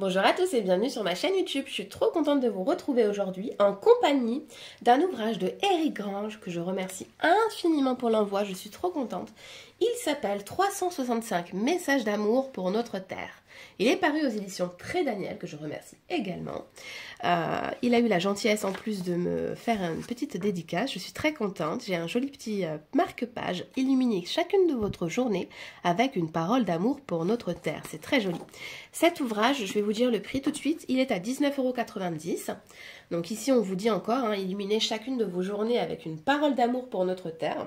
Bonjour à tous et bienvenue sur ma chaîne YouTube. Je suis trop contente de vous retrouver aujourd'hui en compagnie d'un ouvrage de Eric Grange que je remercie infiniment pour l'envoi. Je suis trop contente. Il s'appelle 365 messages d'amour pour notre terre. Il est paru aux éditions Très Daniel que je remercie également. Il a eu la gentillesse en plus de me faire une petite dédicace. Je suis très contente. J'ai un joli petit marque-page illuminé chacune de votre journée avec une parole d'amour pour notre terre. C'est très joli. Cet ouvrage, je vais vous dire le prix tout de suite, il est à 19,90 €. Donc ici, on vous dit encore, illuminez chacune de vos journées avec une parole d'amour pour notre terre.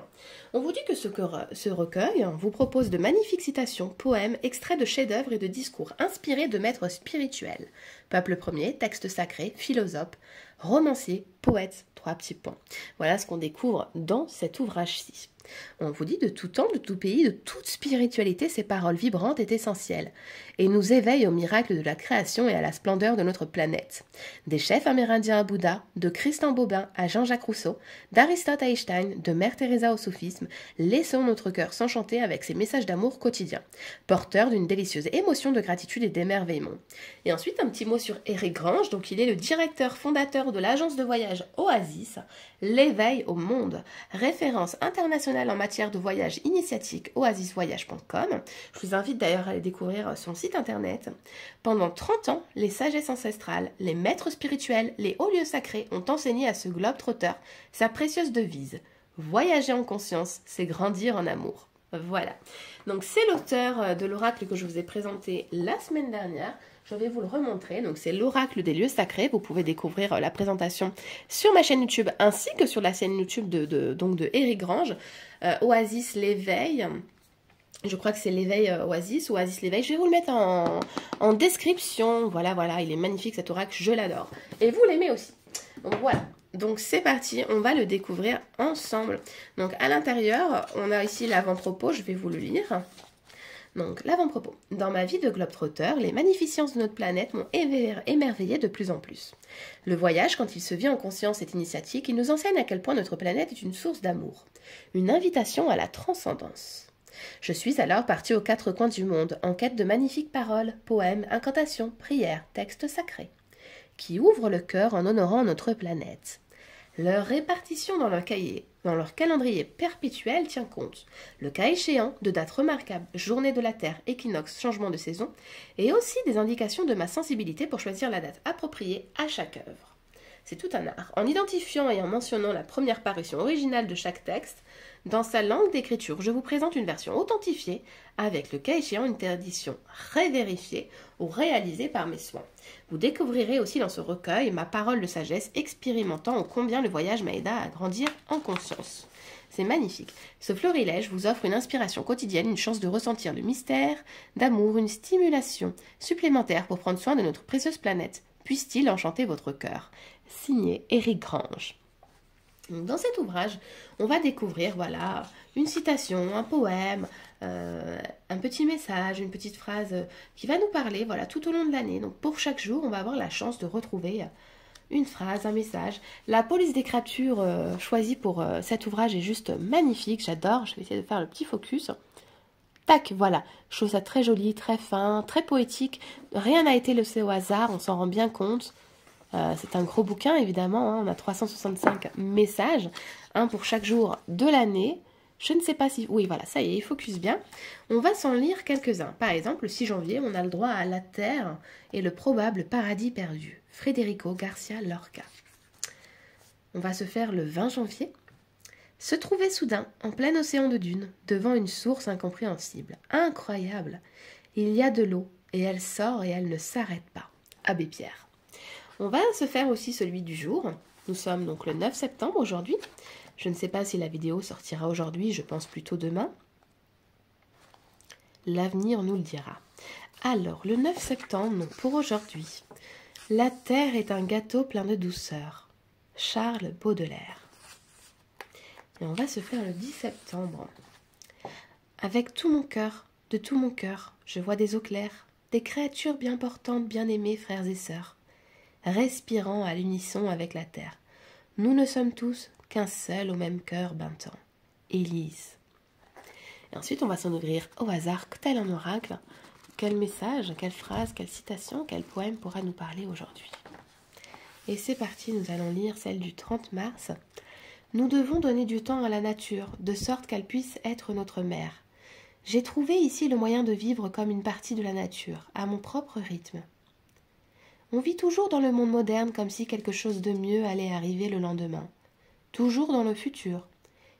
On vous dit que ce recueil vous propose de magnifiques citations, poèmes, extraits de chefs-d'œuvre et de discours inspirés de maîtres spirituels. Peuple premier, texte sacré, philosophe, romancier, poète, 3 petits points. Voilà ce qu'on découvre dans cet ouvrage-ci. On vous dit de tout temps, de tout pays, de toute spiritualité, ces paroles vibrantes est essentielle et nous éveillent au miracle de la création et à la splendeur de notre planète. Des chefs amérindiens à Bouddha, de Christian Bobin à Jean-Jacques Rousseau, d'Aristote à Einstein, de Mère Teresa au soufisme, laissons notre cœur s'enchanter avec ces messages d'amour quotidiens, porteurs d'une délicieuse émotion de gratitude et d'émerveillement. Et ensuite, un petit mot sur Eric Grange, donc il est le directeur fondateur de l'agence de voyage Oasis, l'éveil au monde, référence internationale en matière de voyage initiatique oasisvoyage.com. Je vous invite d'ailleurs à aller découvrir son site internet. Pendant 30 ans, les sagesses ancestrales, les maîtres spirituels, les hauts lieux sacrés ont enseigné à ce globe-trotteur sa précieuse devise. Voyager en conscience, c'est grandir en amour. Voilà. Donc c'est l'auteur de l'oracle que je vous ai présenté la semaine dernière. Je vais vous le remontrer. Donc c'est l'oracle des lieux sacrés. Vous pouvez découvrir la présentation sur ma chaîne YouTube ainsi que sur la chaîne YouTube de Eric Grange. Oasis l'éveil. Je crois que c'est l'éveil Oasis l'éveil. Je vais vous le mettre en description. Voilà, il est magnifique cet oracle. Je l'adore. Et vous l'aimez aussi. Donc voilà. Donc c'est parti, on va le découvrir ensemble. Donc à l'intérieur, on a ici l'avant-propos, je vais vous le lire. Donc l'avant-propos. Dans ma vie de globe-trotteur, les magnificences de notre planète m'ont émerveillé de plus en plus. Le voyage, quand il se vit en conscience, est initiatique. Il nous enseigne à quel point notre planète est une source d'amour. Une invitation à la transcendance. Je suis alors partie aux 4 coins du monde, en quête de magnifiques paroles, poèmes, incantations, prières, textes sacrés, qui ouvrent le cœur en honorant notre planète. Leur répartition dans leur calendrier perpétuel tient compte, le cas échéant, de dates remarquables, journée de la Terre, équinoxe, changement de saison, et aussi des indications de ma sensibilité pour choisir la date appropriée à chaque œuvre. C'est tout un art. En identifiant et en mentionnant la première parution originale de chaque texte, dans sa langue d'écriture, je vous présente une version authentifiée, avec le cas échéant une édition révérifiée ou réalisée par mes soins. Vous découvrirez aussi dans ce recueil ma parole de sagesse expérimentant ô combien le voyage m'a aidé à grandir en conscience. C'est magnifique. Ce florilège vous offre une inspiration quotidienne, une chance de ressentir le mystère, d'amour, une stimulation supplémentaire pour prendre soin de notre précieuse planète. Puisse-t-il enchanter votre cœur. Signé Eric Grange. Dans cet ouvrage, on va découvrir une citation, un poème, un petit message, une petite phrase qui va nous parler tout au long de l'année. Donc pour chaque jour, on va avoir la chance de retrouver une phrase, un message. La police d'écriture choisie pour cet ouvrage est juste magnifique, j'adore. Je vais essayer de faire le petit focus. Tac, voilà, je trouve ça très joli, très fin, très poétique. Rien n'a été laissé au hasard, on s'en rend bien compte. C'est un gros bouquin, évidemment, on a 365 messages, un pour chaque jour de l'année. Je ne sais pas si... Oui, voilà, ça y est, il focus bien. On va s'en lire quelques-uns. Par exemple, le 6 janvier, on a le droit à la Terre et le probable paradis perdu. Federico Garcia Lorca. On va se faire le 20 janvier. Se trouver soudain, en plein océan de dunes, devant une source incompréhensible. Incroyable. Il y a de l'eau, et elle sort et elle ne s'arrête pas. Abbé Pierre. On va se faire aussi celui du jour. Nous sommes donc le 9 septembre aujourd'hui. Je ne sais pas si la vidéo sortira aujourd'hui, je pense plutôt demain. L'avenir nous le dira. Alors, le 9 septembre, donc pour aujourd'hui, la terre est un gâteau plein de douceur. Charles Baudelaire. Et on va se faire le 10 septembre. Avec tout mon cœur, de tout mon cœur, je vois des eaux claires, des créatures bien portantes, bien aimées, frères et sœurs, respirant à l'unisson avec la terre. Nous ne sommes tous qu'un seul au même cœur battant. Élise. Et ensuite, on va s'en ouvrir au hasard, tel un oracle, quel message, quelle phrase, quelle citation, quel poème pourra nous parler aujourd'hui. Et c'est parti, nous allons lire celle du 30 mars. Nous devons donner du temps à la nature, de sorte qu'elle puisse être notre mère. J'ai trouvé ici le moyen de vivre comme une partie de la nature, à mon propre rythme. On vit toujours dans le monde moderne comme si quelque chose de mieux allait arriver le lendemain, toujours dans le futur,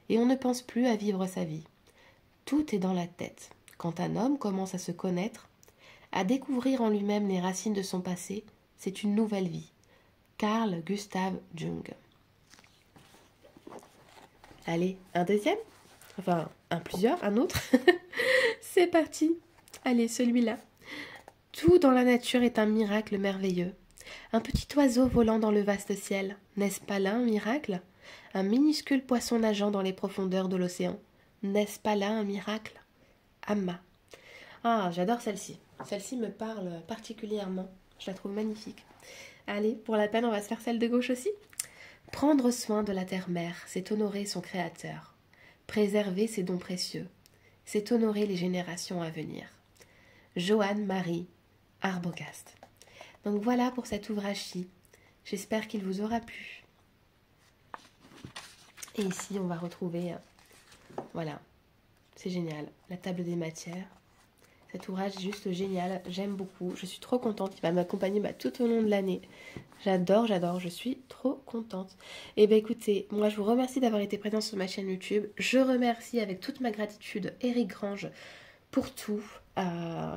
et on ne pense plus à vivre sa vie. Tout est dans la tête. Quand un homme commence à se connaître, à découvrir en lui-même les racines de son passé, c'est une nouvelle vie. Carl Gustav Jung. Allez, un deuxième? Enfin, un autre. C'est parti. Allez, celui-là. Tout dans la nature est un miracle merveilleux. Un petit oiseau volant dans le vaste ciel. N'est-ce pas là un miracle? Un minuscule poisson nageant dans les profondeurs de l'océan. N'est-ce pas là un miracle? Amma. Ah, j'adore celle-ci. Celle-ci me parle particulièrement. Je la trouve magnifique. Allez, pour la peine, on va se faire celle de gauche aussi. Prendre soin de la terre-mère, c'est honorer son créateur. Préserver ses dons précieux, c'est honorer les générations à venir. Johanne Marie Arbogast. Donc voilà pour cet ouvrage-ci. J'espère qu'il vous aura plu. Et ici, on va retrouver, voilà, c'est génial, la table des matières. Cet ouvrage est juste génial, j'aime beaucoup, je suis trop contente, il va m'accompagner tout au long de l'année. J'adore, je suis trop contente. Et bien écoutez, moi je vous remercie d'avoir été présent sur ma chaîne YouTube. Je remercie avec toute ma gratitude Éric Grange pour tout.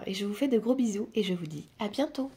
Et je vous fais de gros bisous et je vous dis à bientôt.